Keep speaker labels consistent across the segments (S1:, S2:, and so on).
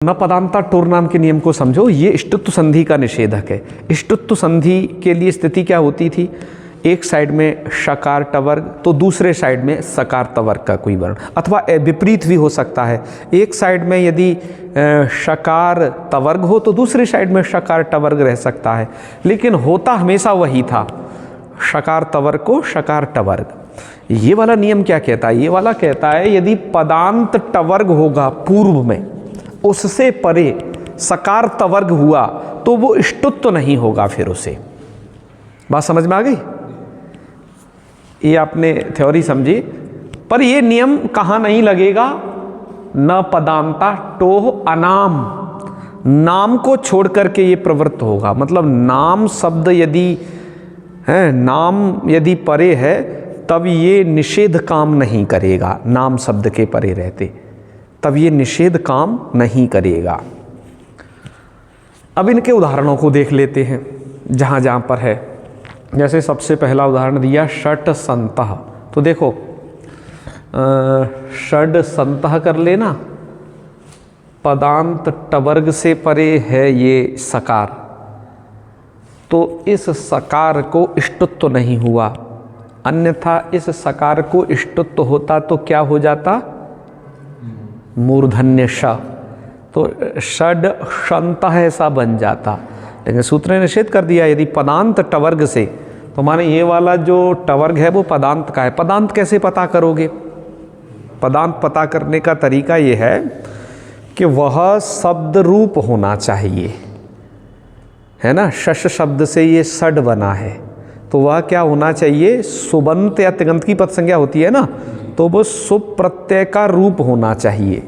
S1: न पदांता टोर नाम के नियम को समझो। ये इष्टुत्व संधि का निषेधक है। इष्टुत्व संधि के लिए स्थिति क्या होती थी, एक साइड में शकार टवर्ग तो दूसरे साइड में सकार तवर्ग का कोई वर्ण, अथवा विपरीत भी हो सकता है। एक साइड में यदि शकार तवर्ग हो तो दूसरे साइड में शकार टवर्ग रह सकता है, लेकिन होता हमेशा वही था, शकार तवर्ग को शकार टवर्ग। ये वाला नियम क्या कहता है, ये वाला कहता है यदि पदांत टवर्ग होगा पूर्व में, उससे परे सकार तवर्ग हुआ तो वो इष्टुत्व नहीं होगा। फिर उसे बात समझ में आ गई, ये आपने थ्योरी समझी। पर ये नियम कहाँ नहीं लगेगा, न पदांता टोह अनाम, नाम को छोड़ करके ये प्रवृत्त होगा। मतलब नाम शब्द यदि है, नाम यदि परे है तब ये निषेध काम नहीं करेगा। नाम शब्द के परे रहते तब ये निषेध काम नहीं करेगा। अब इनके उदाहरणों को देख लेते हैं जहाँ जहाँ पर है। जैसे सबसे पहला उदाहरण दिया षट संतः, तो देखो षड संतः कर लेना, पदांत टवर्ग से परे है ये सकार, तो इस सकार को इष्टुत्व नहीं हुआ। अन्यथा इस सकार को इष्टुत्व होता तो क्या हो जाता, मूर्धन्य श, तो षड शंतः ऐसा बन जाता। लेकिन सूत्र ने निषेध कर दिया यदि पदांत टवर्ग से, तो माने ये वाला जो टवर्ग है वो पदांत का है। पदांत कैसे पता करोगे, पदांत पता करने का तरीका ये है कि वह शब्द रूप होना चाहिए, है ना। शश शब्द से ये षड बना है, तो वह क्या होना चाहिए, सुबंत या तिगंत की पद संज्ञा होती है ना, तो वो सुप प्रत्यय का रूप होना चाहिए।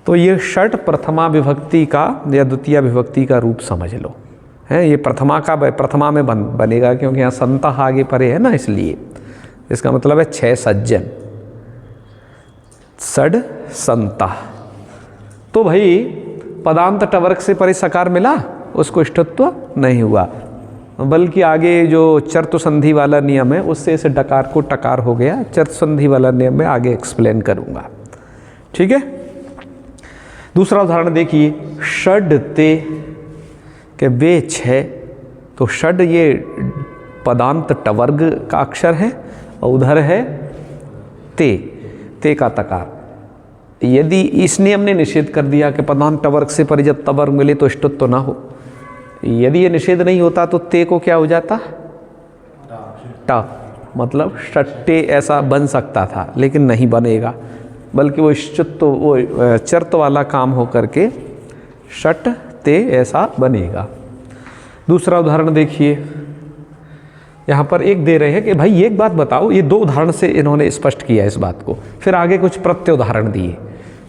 S1: तो ये षट प्रथमा विभक्ति का या द्वितीय विभक्ति का रूप समझ लो, है। ये प्रथमा का प्रथमा में बनेगा क्योंकि यहाँ संतः आगे परे है ना, इसलिए इसका मतलब है छह सज्जन, षड संतः। तो भाई पदांत टवर्ग से परे सकार मिला, उसको इष्टत्व नहीं हुआ, बल्कि आगे जो चर्तु संधि वाला नियम है उससे इस डकार को टकार हो गया। चर्तु संधि वाला नियम में आगे एक्सप्लेन करूंगा, ठीक है। दूसरा उदाहरण देखिए, षड ते के वे छः, तो षड ये पदांत टवर्ग का अक्षर है और उधर है ते का तकार। यदि इस नियम ने निषेध कर दिया कि पदांत टवर्ग से परे जब तवर्ग मिले तो इष्टुत्व ना हो, यदि ये निषेध नहीं होता तो ते को क्या हो जाता, टा, मतलब षट्टे ऐसा बन सकता था, लेकिन नहीं बनेगा, बल्कि वो इष्टुत्व वो चर्त वाला काम हो करके षट ते ऐसा बनेगा। दूसरा उदाहरण देखिए, यहाँ पर एक दे रहे हैं कि भाई एक बात बताओ, ये दो उदाहरण से इन्होंने स्पष्ट किया इस बात को। फिर आगे कुछ प्रत्यय उदाहरण दिए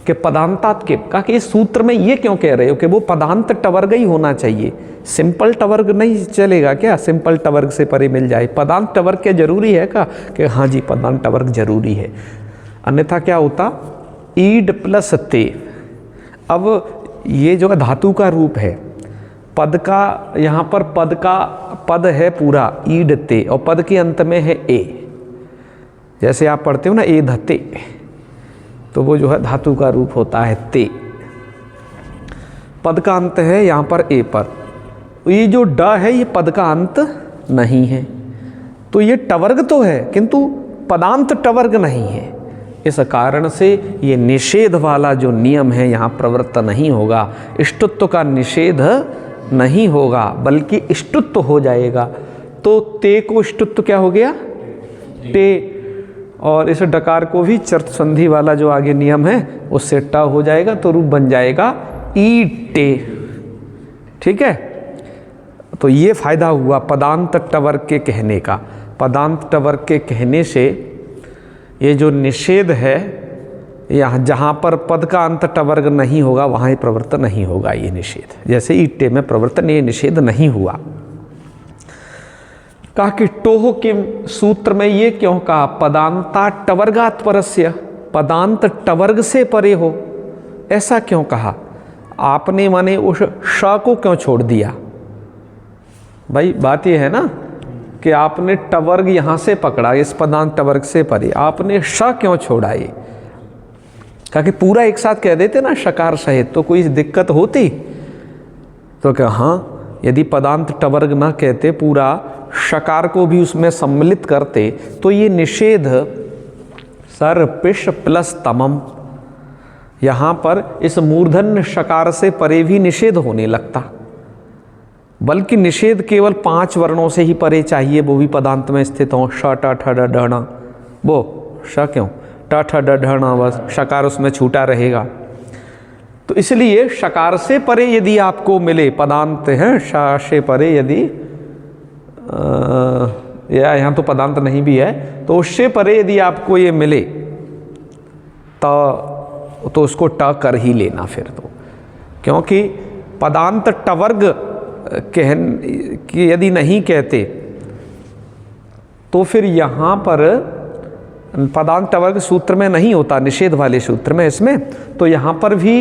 S1: कि पदांतात के, कहा कि इस सूत्र में ये क्यों कह रहे हो कि वो पदांत टवर्ग ही होना चाहिए, सिंपल टवर्ग नहीं चलेगा क्या, सिंपल टवर्ग से परे मिल जाए। पदांत टवर्ग क्या जरूरी है का, कि हाँ जी पदांत टवर्ग जरूरी है, अन्यथा क्या होता, ईड प्लस ते। अब ये जो धातु का रूप है, पद का यहाँ पर पद है पूरा ईड ते, और पद के अंत में है ए, जैसे आप पढ़ते हो ना ए धते, तो वो जो है धातु का रूप होता है ते। पद का अंत है यहाँ पर ए पर, ये जो ड है ये पद का अंत नहीं है, तो ये टवर्ग तो है किंतु पदांत टवर्ग नहीं है। इस कारण से ये निषेध वाला जो नियम है यहाँ प्रवृत्त नहीं होगा, इष्टुत्व का निषेध नहीं होगा, बल्कि इष्टुत्व हो जाएगा। तो ते को इष्टुत्व क्या हो गया, टे, और इस डकार को भी चर्त संधि वाला जो आगे नियम है उससे ट हो जाएगा, तो रूप बन जाएगा ई टे, ठीक है। तो ये फायदा हुआ पदांत टवर्ग के कहने का। पदांत टवर्ग के कहने से ये जो निषेध है, यहाँ जहाँ पर पद का अंत टवर्ग नहीं होगा वहाँ ही प्रवृत्त नहीं होगा ये निषेध, जैसे ईटे में प्रवर्तन ये निषेध नहीं हुआ। कहा कि टोह किम, सूत्र में ये क्यों कहा, पदांता टवर्गात् परस्य, पदांत टवर्ग से परे हो, ऐसा क्यों कहा आपने, माने उस श को क्यों छोड़ दिया। भाई बात ये है ना कि आपने टवर्ग यहाँ से पकड़ा, इस पदांत टवर्ग से परे, आपने श क्यों छोड़ा, ये कहा कि पूरा एक साथ कह देते ना शकार सहित तो कोई दिक्कत होती? तो क्या हाँ, यदि पदांत टवर्ग ना कहते, पूरा शकार को भी उसमें सम्मिलित करते, तो ये निषेध सर पिश प्लस तमम, यहाँ पर इस मूर्धन्य शकार से परे भी निषेध होने लगता। बल्कि निषेध केवल 5 वर्णों से ही परे चाहिए, वो भी पदांत में स्थित हों। श ट ठ ड ढ ण, वो श क्यों, ट ठ ड ढ ण, बस शकार उसमें छूटा रहेगा। तो इसलिए शकार से परे यदि आपको मिले पदांत हैं, श से परे यदि या यहाँ तो पदांत नहीं भी है, तो उससे परे यदि आपको ये मिले तो उसको ट कर ही लेना फिर तो, क्योंकि पदांत टवर्ग कि यदि नहीं कहते तो फिर यहाँ पर पदांत टवर्ग सूत्र में नहीं होता, निषेध वाले सूत्र में इसमें, तो यहाँ पर भी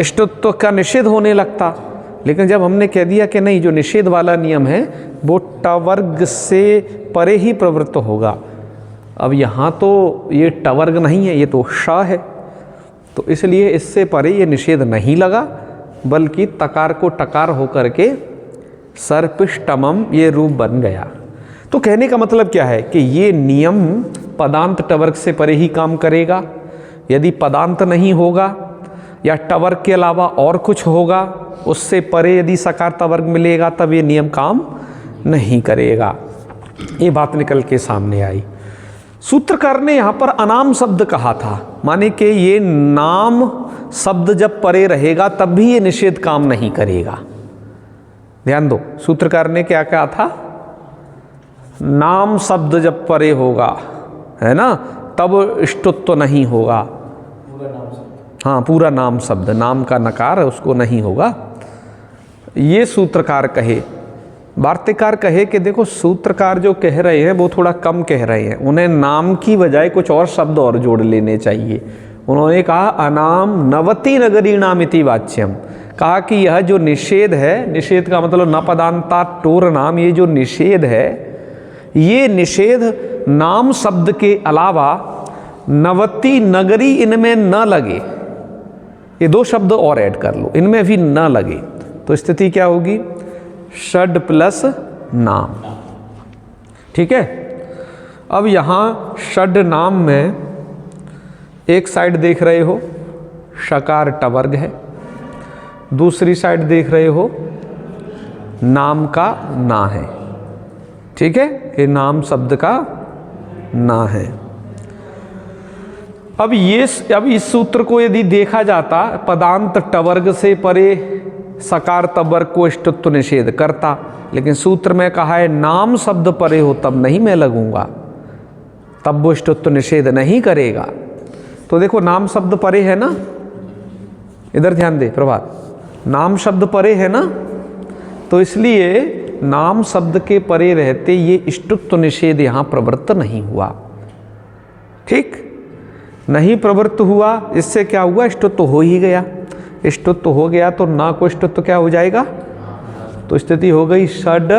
S1: इष्टत्व का निषेध होने लगता। लेकिन जब हमने कह दिया कि नहीं, जो निषेध वाला नियम है वो टवर्ग से परे ही प्रवृत्त होगा। अब यहाँ तो ये टवर्ग नहीं है, ये तो श है, तो इसलिए इससे परे ये निषेध नहीं लगा, बल्कि तकार को टकार होकर के सर्पिष्टमम ये रूप बन गया। तो कहने का मतलब क्या है कि ये नियम पदांत टवर्ग से परे ही काम करेगा। यदि पदांत नहीं होगा या टवर्ग के अलावा और कुछ होगा, उससे परे यदि सकार टवर्ग मिलेगा, तब ये नियम काम नहीं करेगा। ये बात निकल के सामने आई। सूत्रकार ने यहाँ पर अनाम शब्द कहा था, माने कि ये नाम शब्द जब परे रहेगा तब भी ये निषेध काम नहीं करेगा। ध्यान दो, सूत्रकार ने क्या कहा था? नाम शब्द जब परे होगा, है ना, तब इष्टत्व नहीं होगा। हाँ, पूरा नाम शब्द, नाम का नकार उसको नहीं होगा, ये सूत्रकार कहे। वार्तिकार कहे कि देखो, सूत्रकार जो कह रहे हैं वो थोड़ा कम कह रहे हैं, उन्हें नाम की बजाय कुछ और शब्द और जोड़ लेने चाहिए। उन्होंने कहा अनाम नवति नगरीणामिति वाच्यम, कहा कि यह जो निषेध है, निषेध का मतलब न पदांता टोर नाम, ये जो निषेध है, ये निषेध नाम शब्द के अलावा नवति नगरी इनमें न लगे। ये 2 शब्द और ऐड कर लो, इनमें भी न लगे, तो स्थिति क्या होगी? षड प्लस नाम। ठीक है। अब यहाँ षड नाम में एक साइड देख रहे हो शकार टवर्ग है, दूसरी साइड देख रहे हो नाम का ना है। ठीक है, ये नाम शब्द का ना है। अब इस सूत्र को यदि देखा जाता, पदांत टवर्ग से परे सकार टवर्ग को इष्टत्व निषेध करता, लेकिन सूत्र में कहा है नाम शब्द परे हो तब नहीं मैं लगूंगा, तब वो इष्टत्व निषेध नहीं करेगा। तो देखो, नाम शब्द परे है ना, इधर ध्यान दे प्रभात, नाम शब्द परे है ना, तो इसलिए नाम शब्द के परे रहते ये इष्टत्व निषेध यहाँ प्रवृत्त नहीं हुआ। ठीक, नहीं प्रवृत्त हुआ, इससे क्या हुआ? इष्टत्व हो ही गया। इष्टत्व हो गया तो ना को इष्टत्व क्या हो जाएगा? तो स्थिति हो गई षड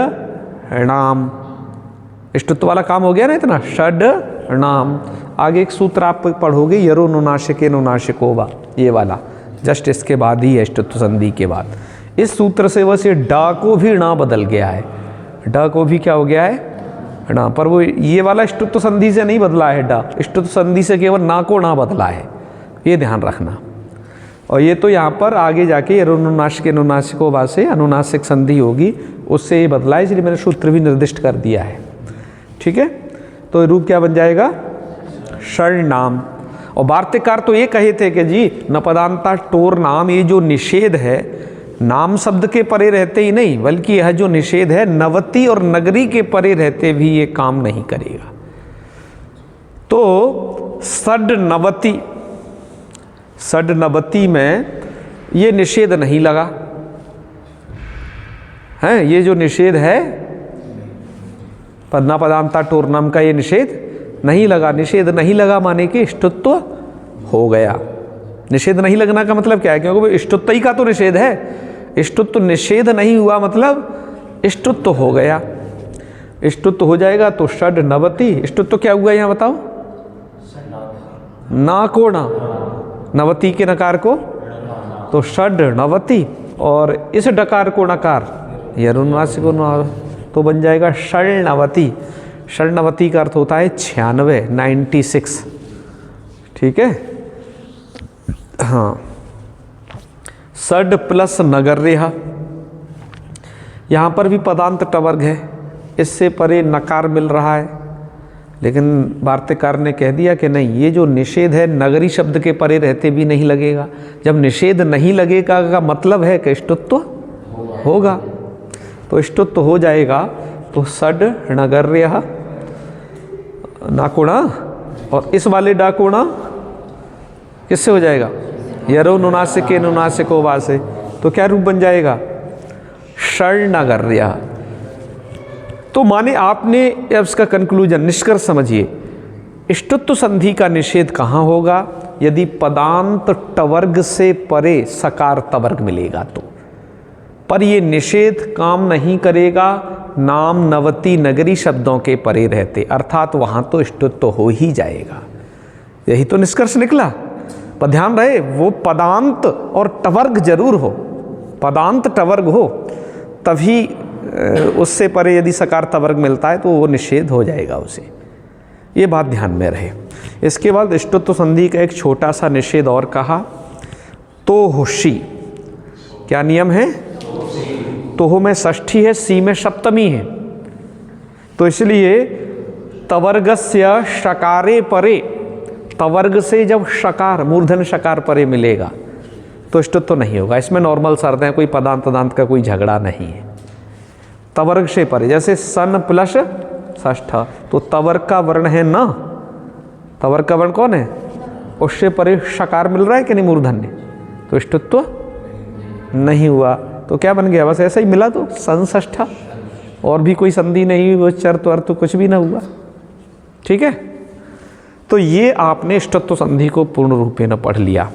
S1: नाम, इष्टत्व वाला काम हो गया ना इतना, षड नाम। आगे एक सूत्र आप पढ़ोगे, यरो नुनाशिके नुनाशिको वा, ये वाला जस्ट इसके बाद ही है, इष्टत्व संधि के बाद। इस सूत्र से बस ये डा को भी णा बदल गया है, डा को भी क्या हो गया है? णा। पर वो ये वाला इष्टत्व संधि से नहीं बदला है डा, इष्टत्व संधि से केवल ना को णा बदला है, ये ध्यान रखना। और ये तो यहाँ पर आगे जाके अनुनाशिक अनुनासिको वा से अनुनासिक संधि होगी, उससे ये बदला है, इसलिए मैंने सूत्र भी निर्दिष्ट कर दिया है। ठीक है, तो रूप क्या बन जाएगा? षड नाम। और वार्तिकार तो ये कहे थे कि जी न पदांता टोर नाम, ये जो निषेध है नाम शब्द के परे रहते ही नहीं, बल्कि यह जो निषेध है नवति और नगरी के परे रहते भी ये काम नहीं करेगा। तो षड नवति, षड नवति में ये निषेध नहीं लगा है, ये जो निषेध है पदना पदांता टोर नाम का ये निषेध नहीं लगा। निषेध नहीं लगा माने कि इष्टत्व हो गया। निषेध नहीं लगना का मतलब क्या है? क्योंकि वो इष्टत्व ही का तो निषेध है, इष्टत्व निषेध नहीं हुआ मतलब इष्टत्व हो गया। इष्टत्व हो जाएगा तो षड नवति, इष्टत्व क्या हुआ यहाँ बताओ? ना को ना, नवती के नकार को तो षड नवती, और इस डकार को नकार, ये अनुनासिक तो बन जाएगा षण्णवति। षण्णवति का अर्थ होता है 96, 96। ठीक है, हाँ। षड प्लस नगर्य, यहाँ पर भी पदांत टवर्ग है, इससे परे नकार मिल रहा है, लेकिन वार्तिकार ने कह दिया कि नहीं, ये जो निषेध है नगरी शब्द के परे रहते भी नहीं लगेगा। जब निषेध नहीं लगेगा का मतलब है कि इष्टुत्व होगा, तो इष्टुत्व हो जाएगा। तो षड नगर्य नाकोणा, और इस वाले डाकोणा किससे हो जाएगा? यरो नुनासिके नुनासिको वासे, तो क्या रूप बन जाएगा? षण्णगर्य। तो माने आपने अब इसका कंक्लूजन, निष्कर्ष समझिए, इष्टुत्व संधि का निषेध कहाँ होगा? यदि पदांत टवर्ग से परे सकार तवर्ग मिलेगा तो। पर ये निषेध काम नहीं करेगा नाम नवती नगरी शब्दों के परे रहते, अर्थात वहाँ तो इष्टुत्व हो ही जाएगा। यही तो निष्कर्ष निकला। पर ध्यान रहे, वो पदांत और टवर्ग जरूर हो, पदांत टवर्ग हो, तभी उससे परे यदि सकार तवर्ग मिलता है तो वो निषेध हो जाएगा उसे। ये बात ध्यान में रहे। इसके बाद इष्टुत्व संधि का एक छोटा सा निषेध और कहा, तो होशी। क्या नियम है? तो हो में षष्ठी है, सी में सप्तमी है, तो इसलिए तवर्गस्य शकारे परे, तवर्ग से जब शकार मूर्धन शकार परे मिलेगा तो इष्टुत्व नहीं होगा। इसमें नॉर्मल शर्त है, कोई पदांत दांत का कोई झगड़ा नहीं है। तवर्ग से परे, जैसे सन प्लस षष्ठ, तो तवर्ग का वर्ण है न, तवर्ग का वर्ण कौन है? उससे परे शकार मिल रहा है कि नहीं मूर्धन ने, तो इष्टुत्व नहीं हुआ। तो क्या बन गया? बस ऐसा ही मिला, तो संष्ठा, और भी कोई संधि नहीं हुई, वो चर्त अर्थ तो कुछ भी ना हुआ। ठीक है, तो ये आपने इष्टुत्व संधि को पूर्ण रूपेण पढ़ लिया।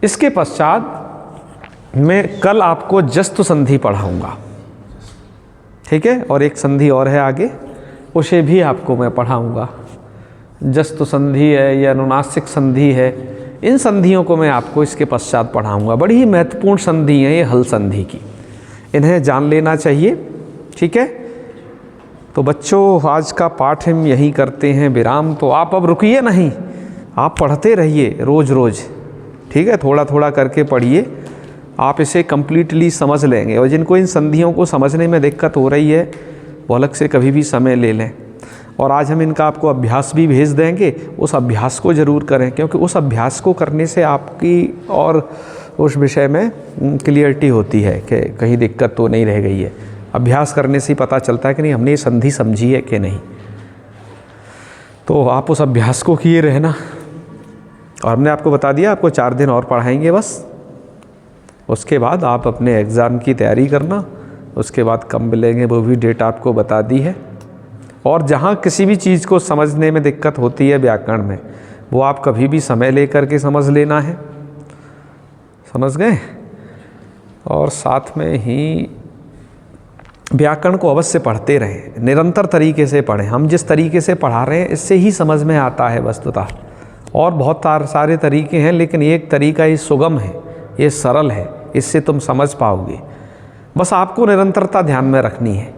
S1: इसके पश्चात मैं कल आपको जस्तु संधि पढ़ाऊंगा। ठीक है, और एक संधि और है आगे, उसे भी आपको मैं पढ़ाऊंगा। जस्तु संधि है या अनुनासिक संधि है, इन संधियों को मैं आपको इसके पश्चात पढ़ाऊंगा। बड़ी ही महत्वपूर्ण संधि है ये हल संधि की, इन्हें जान लेना चाहिए। ठीक है, तो बच्चों आज का पाठ हम यहीं करते हैं विराम। तो आप अब रुकिए नहीं, आप पढ़ते रहिए रोज़ रोज़। ठीक है, थोड़ा थोड़ा करके पढ़िए, आप इसे कम्प्लीटली समझ लेंगे। और जिनको इन संधियों को समझने में दिक्कत हो रही है वो अलग से कभी भी समय ले लें। और आज हम इनका आपको अभ्यास भी भेज देंगे, उस अभ्यास को ज़रूर करें, क्योंकि उस अभ्यास को करने से आपकी और उस विषय में क्लियरिटी होती है कि कहीं दिक्कत तो नहीं रह गई है। अभ्यास करने से ही पता चलता है कि नहीं हमने ये संधि समझी है कि नहीं। तो आप उस अभ्यास को किए रहना। और हमने आपको बता दिया आपको 4 दिन और पढ़ाएंगे बस, उसके बाद आप अपने एग्ज़ाम की तैयारी करना। उसके बाद कब मिलेंगे वो भी डेट आपको बता दी है। और जहाँ किसी भी चीज़ को समझने में दिक्कत होती है व्याकरण में, वो आप कभी भी समय लेकर के समझ लेना है। समझ गए? और साथ में ही व्याकरण को अवश्य पढ़ते रहें, निरंतर तरीके से पढ़ें। हम जिस तरीके से पढ़ा रहे हैं इससे ही समझ में आता है वस्तुतः। और बहुत सारे तरीके हैं, लेकिन एक तरीका ये सुगम है, ये सरल है, इससे तुम समझ पाओगे। बस आपको निरंतरता ध्यान में रखनी है।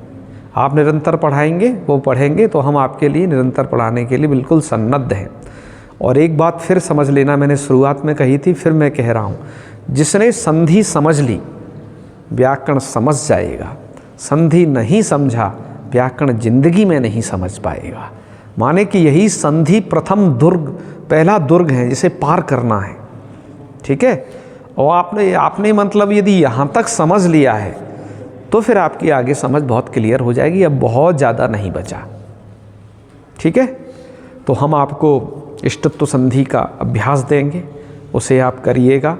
S1: आप निरंतर पढ़ाएंगे, वो पढ़ेंगे, तो हम आपके लिए निरंतर पढ़ाने के लिए बिल्कुल सन्नद्ध हैं। और एक बात फिर समझ लेना, मैंने शुरुआत में कही थी, फिर मैं कह रहा हूँ, जिसने संधि समझ ली व्याकरण समझ जाएगा, संधि नहीं समझा व्याकरण जिंदगी में नहीं समझ पाएगा। माने कि यही संधि प्रथम दुर्ग, पहला दुर्ग है जिसे पार करना है। ठीक है, और आपने मतलब यदि यहाँ तक समझ लिया है तो फिर आपकी आगे समझ बहुत क्लियर हो जाएगी। अब बहुत ज़्यादा नहीं बचा। ठीक है, तो हम आपको इष्टत्व संधि का अभ्यास देंगे, उसे आप करिएगा,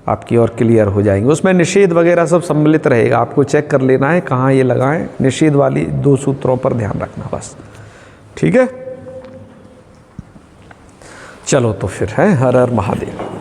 S1: आपकी और क्लियर हो जाएंगे। उसमें निषेध वगैरह सब सम्मिलित रहेगा, आपको चेक कर लेना है कहाँ ये लगाएं। निषेध वाली 2 सूत्रों पर ध्यान रखना बस। ठीक है, चलो तो फिर है। हर हर महादेव।